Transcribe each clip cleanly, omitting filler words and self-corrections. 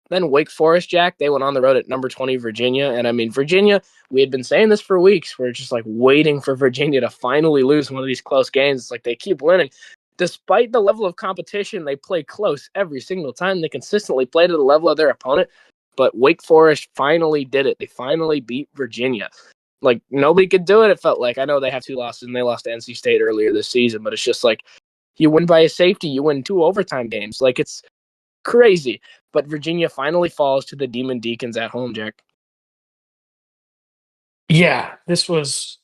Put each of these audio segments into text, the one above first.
Then Wake Forest, Jack, they went on the road at number 20 Virginia. And I mean, Virginia, we had been saying this for weeks. We're just like waiting for Virginia to finally lose one of these close games. It's like they keep winning. Despite the level of competition, they play close every single time. They consistently play to the level of their opponent. But Wake Forest finally did it. They finally beat Virginia. Like, nobody could do it, it felt like. I know they have 2 losses, and they lost to NC State earlier this season, but it's just like, you win by a safety, you win 2 overtime games. Like, it's crazy. But Virginia finally falls to the Demon Deacons at home, Jack. Yeah, this was.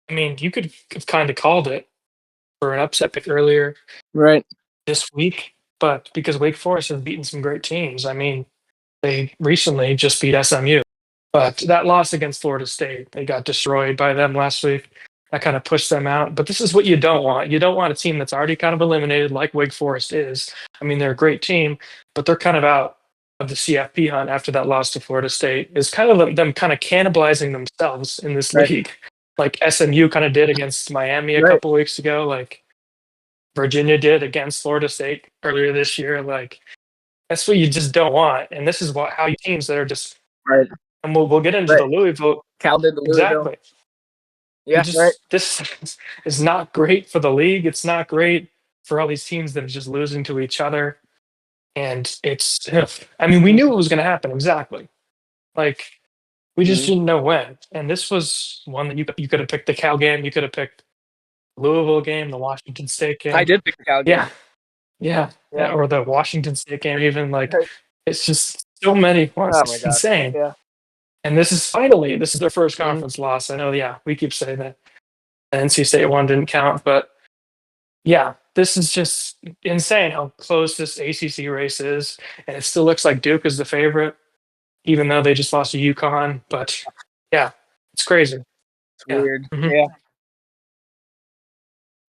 I mean, you could have kind of called it for an upset pick earlier Right. this week, but because Wake Forest has beaten some great teams. I mean, they recently just beat SMU, but that loss against Florida State, they got destroyed by them last week. That kind of pushed them out. But this is what you don't want. You don't want a team that's already kind of eliminated, like Wake Forest is. I mean, they're a great team, but they're kind of out of the CFP hunt after that loss to Florida State. Is kind of them kind of cannibalizing themselves in this Right. league, like SMU kind of did against Miami a Right. couple weeks ago, like Virginia did against Florida State earlier this year. Like that's what you just don't want. And this is how you teams that are just. Right. And we'll get into Right. the Louisville. Cal did the Louisville. Exactly. Yeah, right. This is not great for the league. It's not great for all these teams that are just losing to each other. And it's, I mean, we knew it was going to happen. Exactly. Like we just didn't know when. And this was one that you could have picked the Cal game. You could have picked the Louisville game, the Washington State game. I did pick the Cal game. Yeah. Or the Washington State game, even like Right. it's just so many. Oh, my It's God. insane. Yeah. And this is their first conference loss. I know, we keep saying that the NC State one didn't count, but yeah, this is just insane how close this ACC race is. And it still looks like Duke is the favorite, even though they just lost to UConn. But yeah, it's crazy. It's weird. Mhm. Yeah.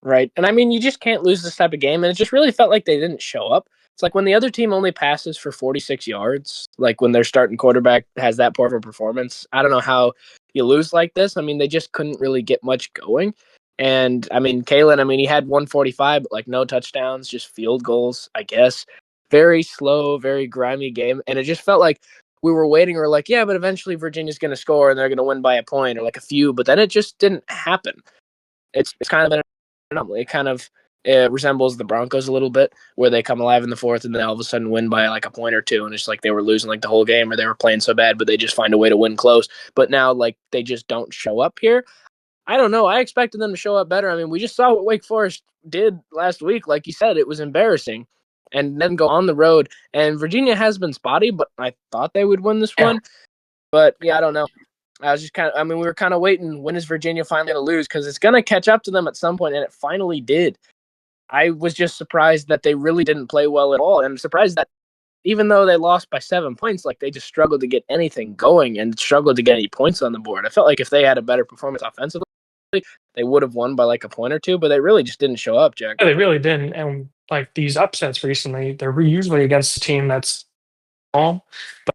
Right. And I mean, you just can't lose this type of game. And it just really felt like they didn't show up. It's like when the other team only passes for 46 yards, like when their starting quarterback has that poor of a performance. I don't know how you lose like this. I mean, they just couldn't really get much going. And I mean, Kalen, I mean, he had 145, but like no touchdowns, just field goals, I guess. Very slow, very grimy game. And it just felt like we were waiting. We're like, yeah, but eventually Virginia's going to score and they're going to win by a point or like a few. But then it just didn't happen. It's kind of an anomaly. It kind of resembles the Broncos a little bit, where they come alive in the fourth and then all of a sudden win by like a point or two, and it's like they were losing like the whole game or they were playing so bad, but they just find a way to win close. But now like they just don't show up here. I don't know. I expected them to show up better. I mean, we just saw what Wake Forest did last week. Like you said, it was embarrassing. And then go on the road. And Virginia has been spotty, but I thought they would win this one. But yeah, I don't know. I was just we were kind of waiting. When is Virginia finally going to lose? Because it's going to catch up to them at some point, and it finally did. I was just surprised that they really didn't play well at all. And I'm surprised that even though they lost by 7 points, like they just struggled to get anything going and struggled to get any points on the board. I felt like if they had a better performance offensively, they would have won by like a point or two, but they really just didn't show up, Jack. Yeah, they really didn't. And like these upsets recently, they're usually against a team that's home,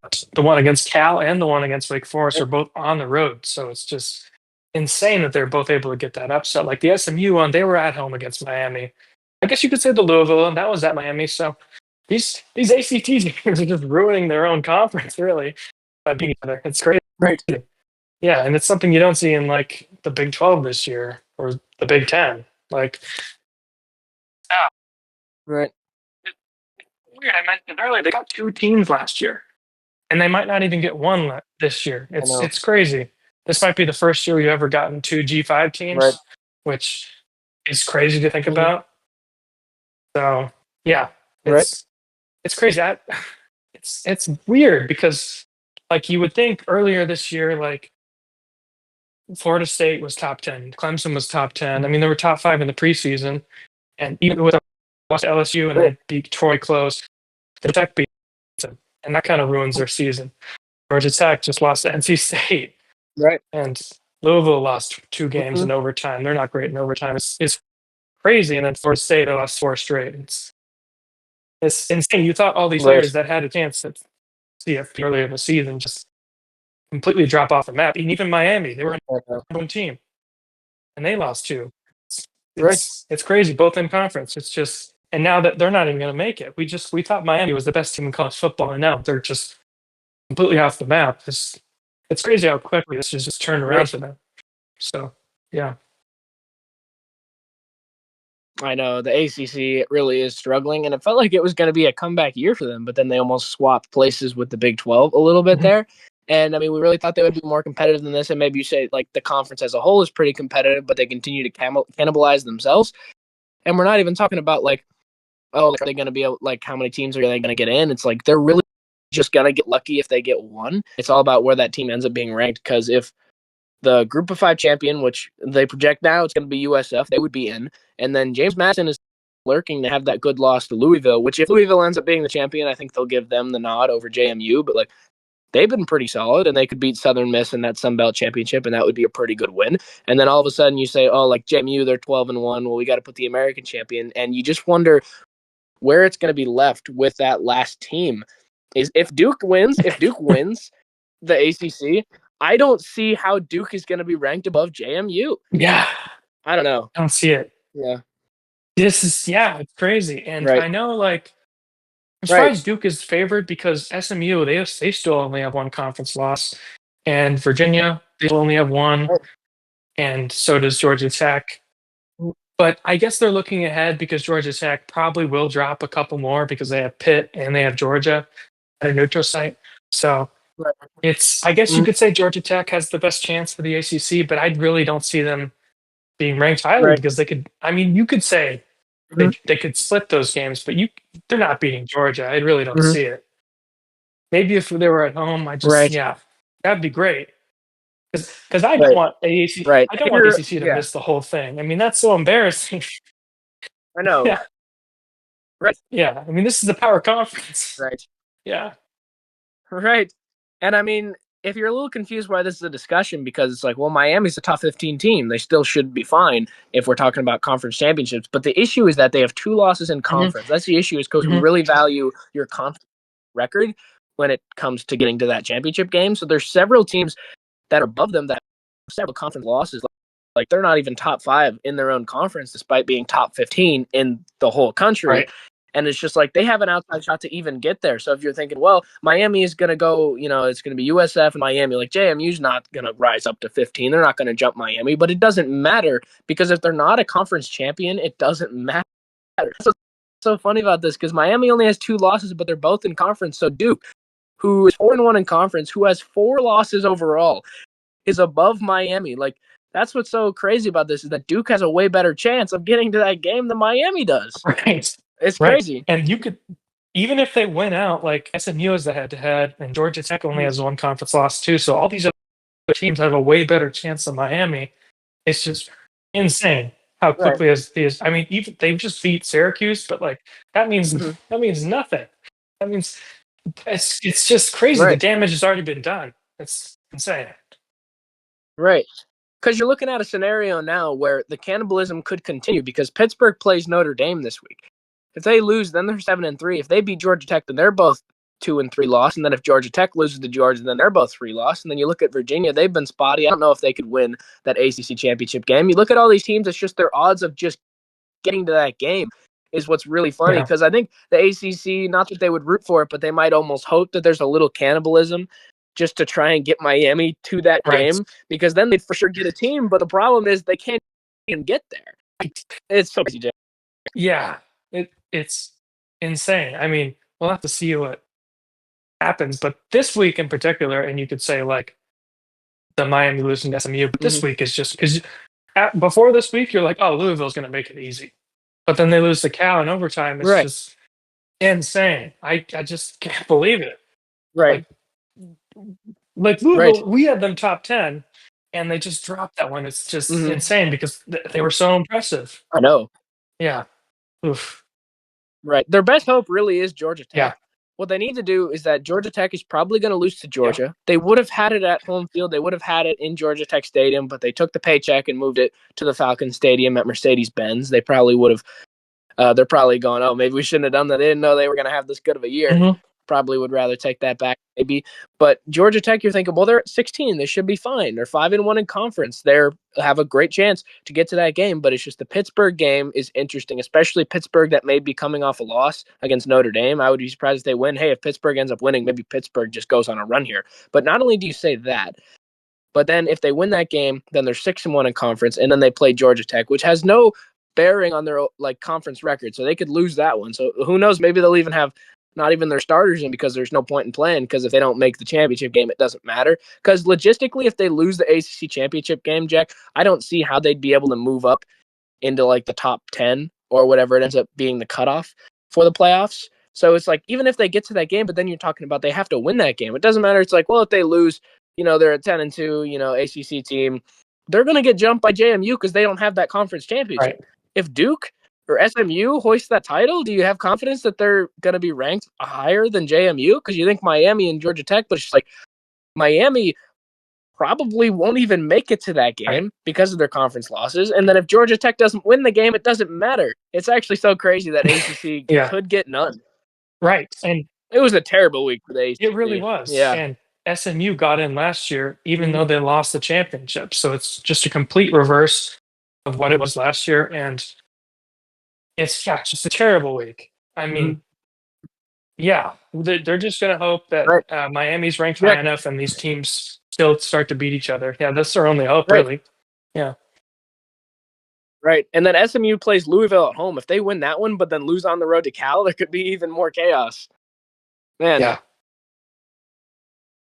but the one against Cal and the one against Wake Forest are both on the road. So it's just insane that they're both able to get that upset. Like the SMU one, they were at home against Miami. I guess you could say the Louisville, and that was at Miami. So these ACT teams are just ruining their own conference, really, by beating each other. It's crazy. Right. Yeah, and it's something you don't see in like the Big 12 this year or the Big 10. Like, Right. weird. I mentioned earlier they got 2 teams last year, and they might not even get one this year. It's crazy. This might be the first year we've ever gotten 2 G5 teams, Right. which is crazy to think about. So yeah, Right. it's crazy. It's weird because like you would think earlier this year, like Florida State was top 10, Clemson was top 10. I mean, they were top 5 in the preseason, and even with lost to LSU and they beat Troy close, the Tech beat them, and that kind of ruins their season. Georgia Tech just lost to NC State, Right. and Louisville lost 2 games in overtime. They're not great in overtime. It's crazy. And then Florida State, they lost 4 straight. It's insane. You thought all these players that had a chance at CFP earlier in the season just completely drop off the map. And even Miami, they were a number 1 team, and they lost 2. It's crazy, both in conference. It's just, and now that they're not even going to make it. We thought Miami was the best team in college football, and now they're just completely off the map. It's crazy how quickly this just turned around Right. for them. So yeah. I know the ACC really is struggling, and it felt like it was going to be a comeback year for them, but then they almost swapped places with the Big 12 a little bit Mhm. there. And I mean, we really thought they would be more competitive than this. And maybe you say like the conference as a whole is pretty competitive, but they continue to cannibalize themselves. And we're not even talking about like, oh, are they going to be able, like, how many teams are they going to get in? It's like they're really just going to get lucky if they get one. It's all about where that team ends up being ranked. Because if the Group of Five champion, which they project now it's going to be USF, they would be in. And then James Madison is lurking to have that good loss to Louisville, which if Louisville ends up being the champion, I think they'll give them the nod over JMU. But like they've been pretty solid, and they could beat Southern Miss in that Sun Belt championship, and that would be a pretty good win. And then all of a sudden you say, oh, like JMU, they're 12-1. Well, we got to put the American champion, and you just wonder where it's going to be left with that last team. Is if Duke wins the ACC, I don't see how Duke is going to be ranked above JMU. Yeah. I don't know. I don't see it. Yeah. It's crazy. And Right. I know, like, I'm Right. surprised Duke is favored because SMU, they still only have one conference loss, and Virginia, they only have one, Right. and so does Georgia Tech. But I guess they're looking ahead because Georgia Tech probably will drop a couple more because they have Pitt and they have Georgia at a neutral site. So Right. I guess you Mhm. could say Georgia Tech has the best chance for the ACC, but I really don't see them being ranked highly Right. because I mean, you could say Mhm. they could split those games, but they're not beating Georgia. I really don't Mhm. see it. Maybe if they were at home, Right. yeah, that'd be great. Because I don't Right. want AAC, Right. I don't And want you're, ACC to yeah, miss the whole thing. I mean, that's so embarrassing. I know. Yeah, Right. yeah. I mean, this is the power conference. Right. Yeah. Right. And I mean, if you're a little confused why this is a discussion, because it's like, well, Miami's a top 15 team. They still should be fine if we're talking about conference championships. But the issue is that they have 2 losses in Hmm. conference. That's the issue, is because we Hmm. really value your conference record when it comes to getting to that championship game. So there's several teams that are above them that have several conference losses. Like they're not even top 5 in their own conference, despite being top 15 in the whole country. Right. And it's just like they have an outside shot to even get there. So if you're thinking, well, Miami is going to go, it's going to be USF and Miami, like JMU's not going to rise up to 15. They're not going to jump Miami, but it doesn't matter because if they're not a conference champion, it doesn't matter. That's what's so funny about this, because Miami only has 2 losses, but they're both in conference. So Duke, who is 4-1 in conference, who has 4 losses overall, is above Miami. Like that's what's so crazy about this, is that Duke has a way better chance of getting to that game than Miami does. Right. It's Right. crazy. And you could, even if they win out, like SMU is the head to head, and Georgia Tech only has one conference loss too. So all these other teams have a way better chance than Miami. It's just insane how Right. quickly as these. I mean, even they just beat Syracuse, but like Mm-hmm. that means nothing. That means it's just crazy. The Right. damage has already been done. It's insane. Right. Because you're looking at a scenario now where the cannibalism could continue because Pittsburgh plays Notre Dame this week. If they lose, then they're 7-3. If they beat Georgia Tech, then they're both 2-3 loss. And then if Georgia Tech loses to Georgia, then they're both 3 loss. And then you look at Virginia, they've been spotty. I don't know if they could win that ACC championship game. You look at all these teams, it's just their odds of just getting to that game is what's really funny, Yeah. because I think the ACC, not that they would root for it, but they might almost hope that there's a little cannibalism just to try and get Miami to that Right. game, because then they'd for sure get a team. But the problem is they can't even get there. It's so crazy, Jay. Yeah. It's insane. I mean, we'll have to see what happens, but this week in particular, and you could say like the Miami losing to SMU, but this Mm-hmm. week is just because before this week you're like, oh, Louisville's going to make it easy, but then they lose to Cal in overtime. It's Right, just insane. I just can't believe it. right, Like like right. Louisville, we had them top 10, and they just dropped that one. It's just Mm-hmm. insane because they were so impressive. I know. Yeah. Oof. Right. Their best hope really is Georgia Yeah. Tech. What they need to do is that Georgia Tech is probably going to lose to Yeah. Georgia. They would have had it at home field. They would have had it in Georgia Tech Stadium, but they took the paycheck and moved it to the Falcon Stadium at Mercedes-Benz. They probably would have. They're probably going, oh, maybe we shouldn't have done that. They didn't know they were going to have this good of a year. Mhm. probably would rather take that back maybe. But Georgia Tech, you're thinking, well, they're at 16. They should be fine. They're 5-1 in conference. They have a great chance to get to that game. But it's just the Pittsburgh game is interesting, especially Pittsburgh that may be coming off a loss against Notre Dame. I would be surprised if they win. Hey, if Pittsburgh ends up winning, maybe Pittsburgh just goes on a run here. But not only do you say that, but then if they win that game, then they're 6-1 in conference, and then they play Georgia Tech, which has no bearing on their like conference record. So they could lose that one. So who knows? Maybe they'll even have not even their starters in because there's no point in playing, because if they don't make the championship game, it doesn't matter. Because logistically, if they lose the ACC championship game, Jack, I don't see how they'd be able to move up into like the top 10 or whatever it ends up being the cutoff for the playoffs. So it's like, even if they get to that game, but then you're talking about they have to win that game. It doesn't matter. It's like, well, if they lose, they're a 10-2, ACC team, they're going to get jumped by JMU because they don't have that conference championship. Right. If Duke or SMU hoist that title, do you have confidence that they're going to be ranked higher than JMU? Because you think Miami and Georgia Tech, but it's just like Miami probably won't even make it to that game because of their conference losses. And then if Georgia Tech doesn't win the game, it doesn't matter. It's actually so crazy that ACC could get none. Right. And it was a terrible week for the ACC. It really was. Yeah. And SMU got in last year, even though they lost the championship. So it's just a complete reverse of what it was last year. And it's just a terrible week. I mean, they're just going to hope that Miami's ranked high enough and these teams still start to beat each other. Yeah, that's their only hope, really. Yeah. Right. And then SMU plays Louisville at home. If they win that one, but then lose on the road to Cal, there could be even more chaos. Man. Yeah.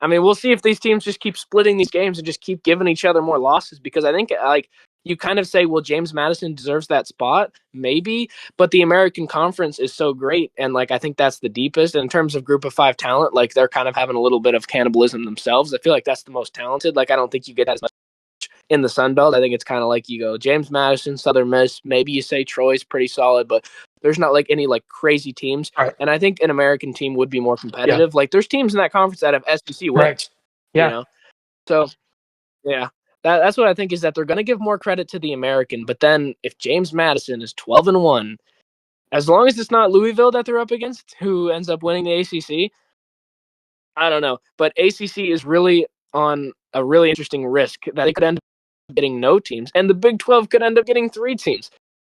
I mean, we'll see if these teams just keep splitting these games and just keep giving each other more losses, because I think, like, you kind of say, well, James Madison deserves that spot, maybe, but the American Conference is so great, and, like, I think that's the deepest. And in terms of group of five talent, like, they're kind of having a little bit of cannibalism themselves. I feel like that's the most talented. Like, I don't think you get as much in the Sun Belt. I think it's kind of like you go James Madison, Southern Miss, maybe you say Troy's pretty solid, but there's not like any like crazy teams. Right. And I think an American team would be more competitive. Yeah. Like there's teams in that conference that have SEC wins. Right. Yeah. So yeah, that's what I think, is that they're going to give more credit to the American. But then if James Madison is 12-1, as long as it's not Louisville that they're up against, who ends up winning the ACC, I don't know. But ACC is really on a really interesting risk that they could end up getting no teams, and the Big 12 could end up getting 3 teams.